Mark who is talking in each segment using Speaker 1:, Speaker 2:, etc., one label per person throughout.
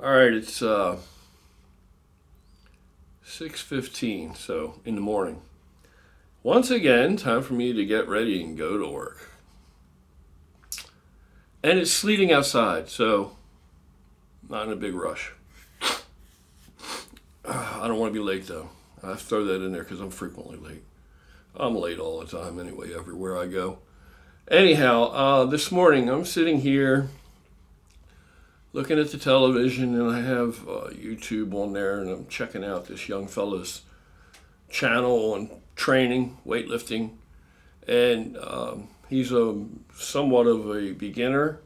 Speaker 1: All right, it's 6:15, so in the morning. Once again, time for me to get ready and go to work. And it's sleeting outside, so not in a big rush. I don't want to be late though. I have to throw that in there because I'm frequently late. I'm late all the time anyway, everywhere I go. Anyhow, this morning I'm sitting here looking at the television, and I have YouTube on there, and I'm checking out this young fella's channel on training, weightlifting, and he's somewhat of a beginner,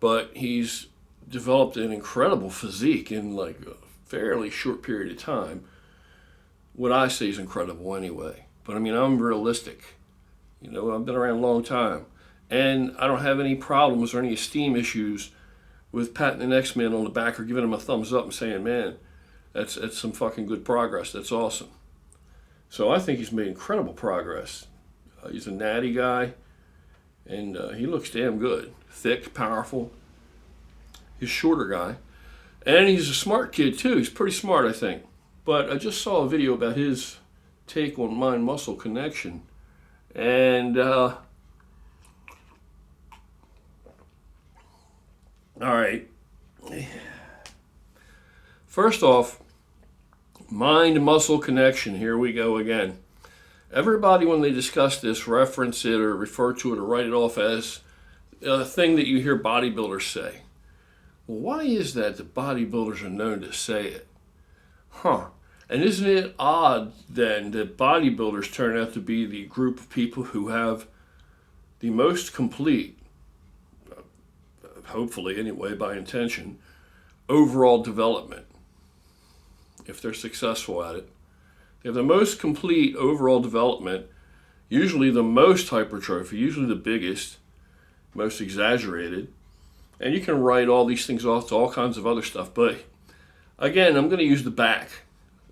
Speaker 1: but he's developed an incredible physique in like a fairly short period of time. What I say is incredible anyway, but I mean, I'm realistic. I've been around a long time, and I don't have any problems or any esteem issues with patting the next man on the back or giving him a thumbs up and saying, man, that's some fucking good progress. That's awesome. So I think he's made incredible progress. He's a natty guy, and he looks damn good. Thick, powerful. He's a shorter guy. And he's a smart kid, too. He's pretty smart, I think. But I just saw a video about his take on mind-muscle connection. And all right. First off, mind-muscle connection. Here we go again. Everybody, when they discuss this, reference it or refer to it or write it off as a thing that you hear bodybuilders say. Well, why is that bodybuilders are known to say it? And isn't it odd, then, that bodybuilders turn out to be the group of people who have the most complete, hopefully anyway, by intention, overall development, if they're successful at it. They have the most complete overall development, usually the most hypertrophy, usually the biggest, most exaggerated. And you can write all these things off to all kinds of other stuff. But again, I'm going to use the back.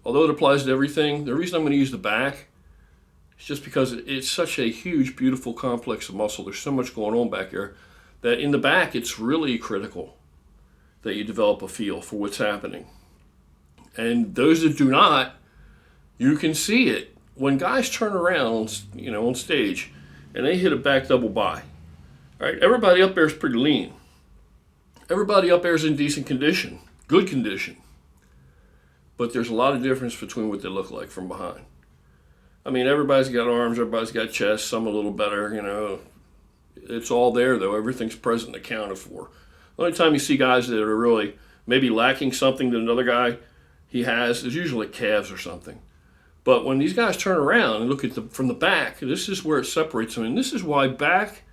Speaker 1: Although it applies to everything, the reason I'm going to use the back is just because it's such a huge, beautiful complex of muscle. There's so much going on back there that in the back, it's really critical that you develop a feel for what's happening. And those that do not, you can see it. When guys turn around, on stage, and they hit a back double by, all right, everybody up there is pretty lean. Everybody up there is in decent condition, good condition. But there's a lot of difference between what they look like from behind. I mean, everybody's got arms, everybody's got chest, some a little better, It's all there, though. Everything's present and accounted for. The only time you see guys that are really maybe lacking something that another guy he has is usually calves or something. But when these guys turn around and look at from the back, this is where it separates them. And this is why back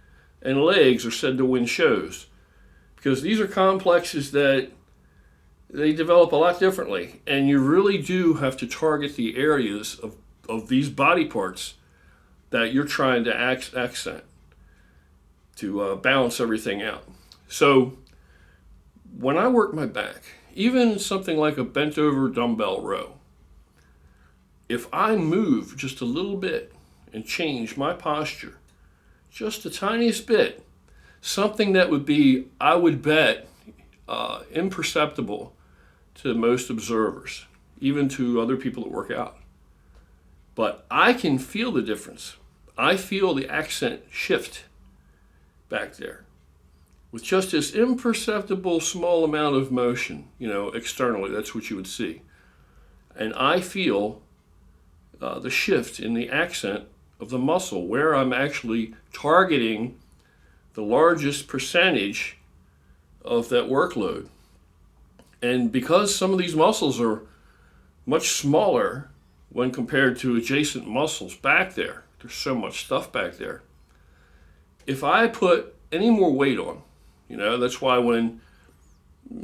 Speaker 1: and legs are said to win shows. Because these are complexes that they develop a lot differently. And you really do have to target the areas of these body parts that you're trying to accent to balance everything out. So when I work my back, even something like a bent over dumbbell row, if I move just a little bit and change my posture, just the tiniest bit, something that would be, I would bet, imperceptible to most observers, even to other people that work out. But I can feel the difference. I feel the accent shift back there with just this imperceptible small amount of motion, externally. That's what you would see. And I feel the shift in the accent of the muscle where I'm actually targeting the largest percentage of that workload. And because some of these muscles are much smaller when compared to adjacent muscles back there, there's so much stuff back there. If I put any more weight on, that's why when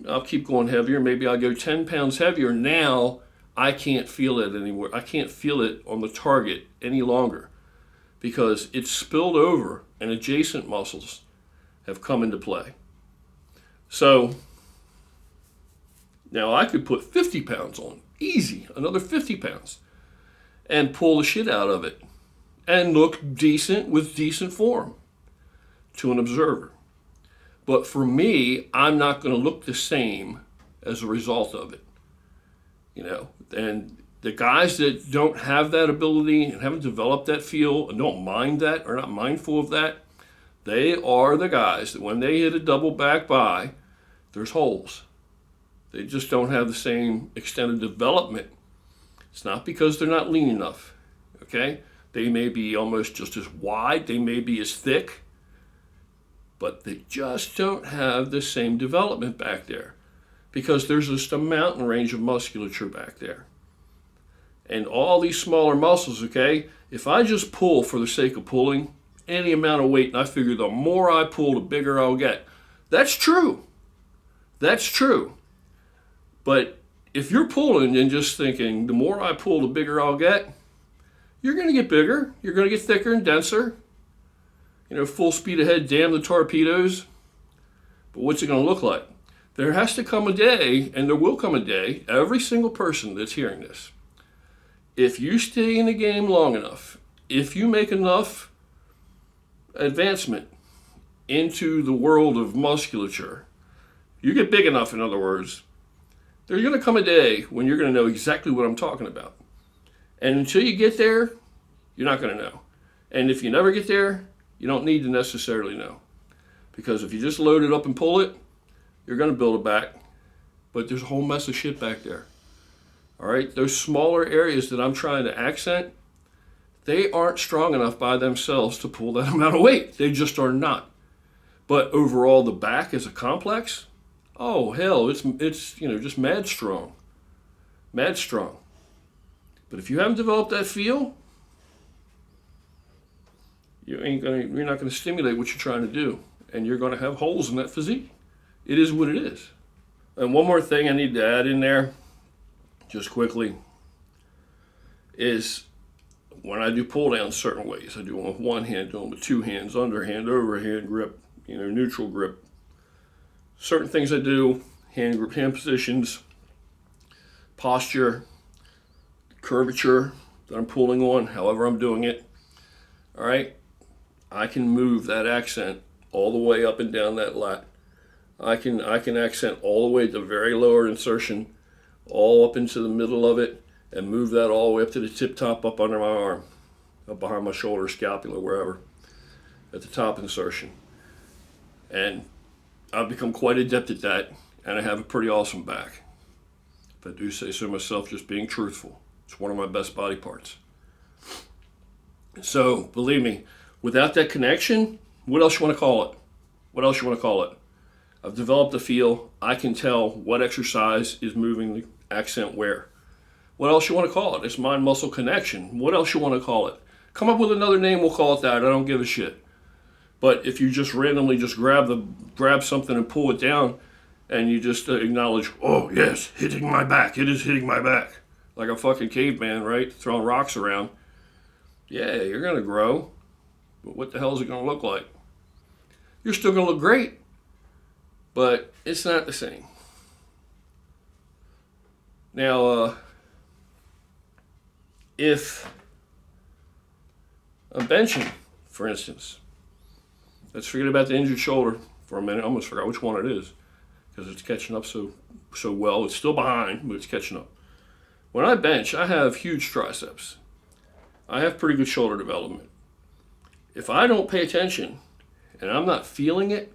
Speaker 1: I'll keep going heavier, maybe I'll go 10 pounds heavier. Now I can't feel it anymore. I can't feel it on the target any longer because it's spilled over and adjacent muscles have come into play. So now I could put 50 pounds on, easy, another 50 pounds, and pull the shit out of it and look decent with decent form to an observer. But for me, I'm not going to look the same as a result of it. And the guys that don't have that ability and haven't developed that feel and don't mind that, or not mindful of that, they are the guys that when they hit a double back by, there's holes. They just don't have the same extent of development. It's not because they're not lean enough, okay? They may be almost just as wide, they may be as thick, but they just don't have the same development back there because there's just a mountain range of musculature back there. And all these smaller muscles, okay, if I just pull for the sake of pulling any amount of weight, and I figure the more I pull, the bigger I'll get. That's true. That's true. But if you're pulling and just thinking, the more I pull, the bigger I'll get, you're going to get bigger. You're going to get thicker and denser. Full speed ahead, damn the torpedoes. But what's it going to look like? There has to come a day, and there will come a day, every single person that's hearing this, if you stay in the game long enough, if you make enough advancement into the world of musculature, you get big enough, in other words, there's going to come a day when you're going to know exactly what I'm talking about. And until you get there, you're not going to know. And if you never get there, you don't need to necessarily know. Because if you just load it up and pull it, you're going to build it back. But there's a whole mess of shit back there. All right? Those smaller areas that I'm trying to accent, they aren't strong enough by themselves to pull that amount of weight. They just are not. But overall, the back as a complex, oh hell, it's just mad strong. Mad strong. But if you haven't developed that feel, you're not gonna stimulate what you're trying to do. And you're gonna have holes in that physique. It is what it is. And one more thing I need to add in there, just quickly, is when I do pull down certain ways. I do them with one hand, do them with two hands, underhand, overhand grip, neutral grip. Certain things I do, hand grip, hand positions, posture, curvature that I'm pulling on, however I'm doing it. All right, I can move that accent all the way up and down that lat. I can accent all the way to the very lower insertion, all up into the middle of it, and move that all the way up to the tip top up under my arm, up behind my shoulder, scapula, wherever, at the top insertion. And I've become quite adept at that, and I have a pretty awesome back. If I do say so myself, just being truthful. It's one of my best body parts. So, believe me, without that connection, what else you want to call it? What else you want to call it? I've developed a feel. I can tell what exercise is moving the accent where. What else you want to call it? It's mind-muscle connection. What else you want to call it? Come up with another name, we'll call it that. I don't give a shit. But if you just randomly just grab something and pull it down, and you just acknowledge, oh yes, hitting my back. It is hitting my back. Like a fucking caveman, right? Throwing rocks around. Yeah, you're going to grow. But what the hell is it going to look like? You're still going to look great. But it's not the same. Now, if I'm benching, for instance, let's forget about the injured shoulder for a minute. I almost forgot which one it is because it's catching up so well. It's still behind, but it's catching up. When I bench, I have huge triceps. I have pretty good shoulder development. If I don't pay attention and I'm not feeling it,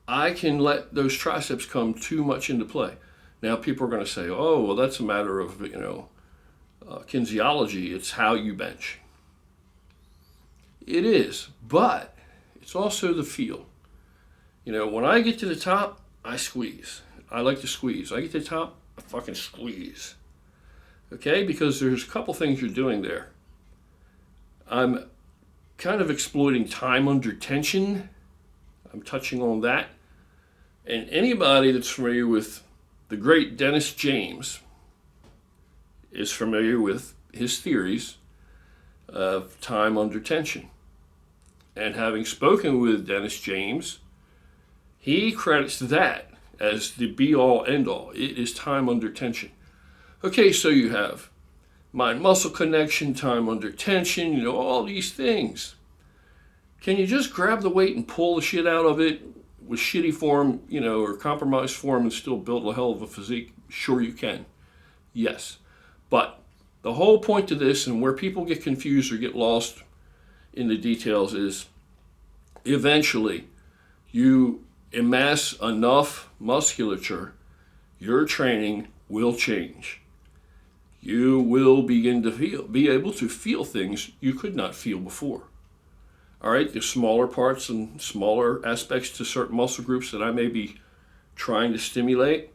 Speaker 1: I can let those triceps come too much into play. Now people are going to say, oh, well, that's a matter of, kinesiology. It's how you bench. It is, but it's also the feel. When I get to the top, I squeeze. I like to squeeze. I get to the top, I fucking squeeze. Okay, because there's a couple things you're doing there. I'm kind of exploiting time under tension. I'm touching on that. And anybody that's familiar with the great Dennis James is familiar with his theories of time under tension. And having spoken with Dennis James, he credits that as the be-all, end-all. It is time under tension. Okay, so you have mind-muscle connection, time under tension, all these things. Can you just grab the weight and pull the shit out of it with shitty form, or compromised form and still build a hell of a physique? Sure you can. Yes. But the whole point to this, and where people get confused or get lost in the details, is eventually you amass enough musculature, your training will change. You will begin to be able to feel things you could not feel before. All right, the smaller parts and smaller aspects to certain muscle groups that I may be trying to stimulate,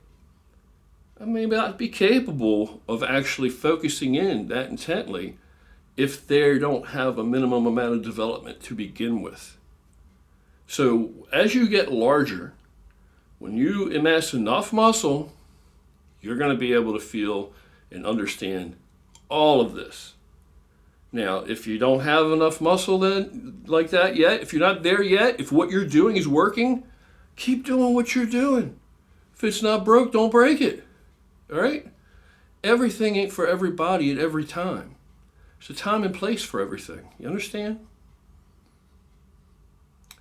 Speaker 1: I may not be capable of actually focusing in that intently if they don't have a minimum amount of development to begin with. So as you get larger, when you amass enough muscle, you're going to be able to feel and understand all of this. Now, if you don't have enough muscle then like that yet, if you're not there yet, if what you're doing is working, keep doing what you're doing. If it's not broke, don't break it. All right? Everything ain't for everybody at every time. There's a time and place for everything. You understand?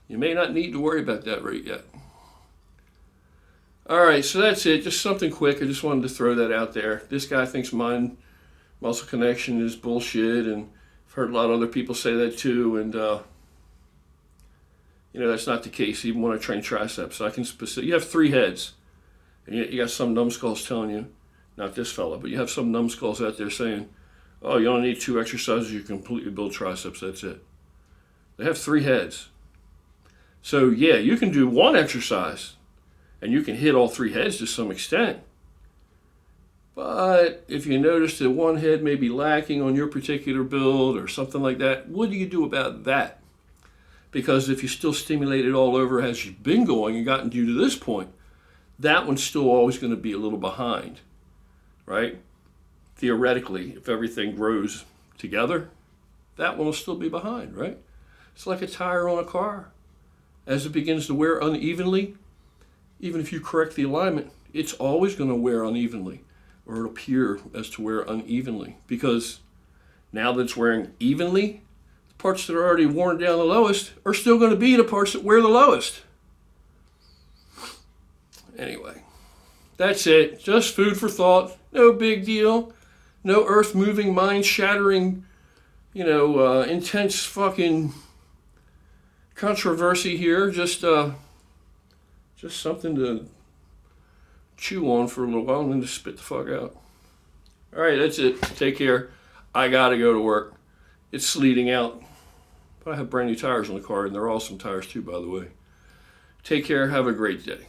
Speaker 1: You may not need to worry about that right yet. All right, so that's it. Just something quick. I just wanted to throw that out there. This guy thinks mind-muscle connection is bullshit, and I've heard a lot of other people say that too, and that's not the case. Even when I train triceps, you have 3 heads, and yet you got some numbskulls telling you, not this fella, but you have some numbskulls out there saying, oh, you only need 2 exercises, you completely build triceps, that's it. They have 3 heads. So yeah, you can do 1 exercise, and you can hit all 3 heads to some extent. But if you notice that 1 head may be lacking on your particular build or something like that, what do you do about that? Because if you still stimulate it all over as you've been going and gotten you to this point, that one's still always going to be a little behind, right? Theoretically, if everything grows together, that one will still be behind, right? It's like a tire on a car. As it begins to wear unevenly, even if you correct the alignment, it's always going to wear unevenly, or it'll appear as to wear unevenly, because now that it's wearing evenly, the parts that are already worn down the lowest are still going to be the parts that wear the lowest. Anyway, that's it. Just food for thought. No big deal. No earth-moving, mind-shattering, intense fucking controversy here. Just something to chew on for a little while and then just spit the fuck out. All right, that's it. Take care. I gotta go to work. It's sleeting out. But I have brand new tires on the car, and they're awesome tires too, by the way. Take care. Have a great day.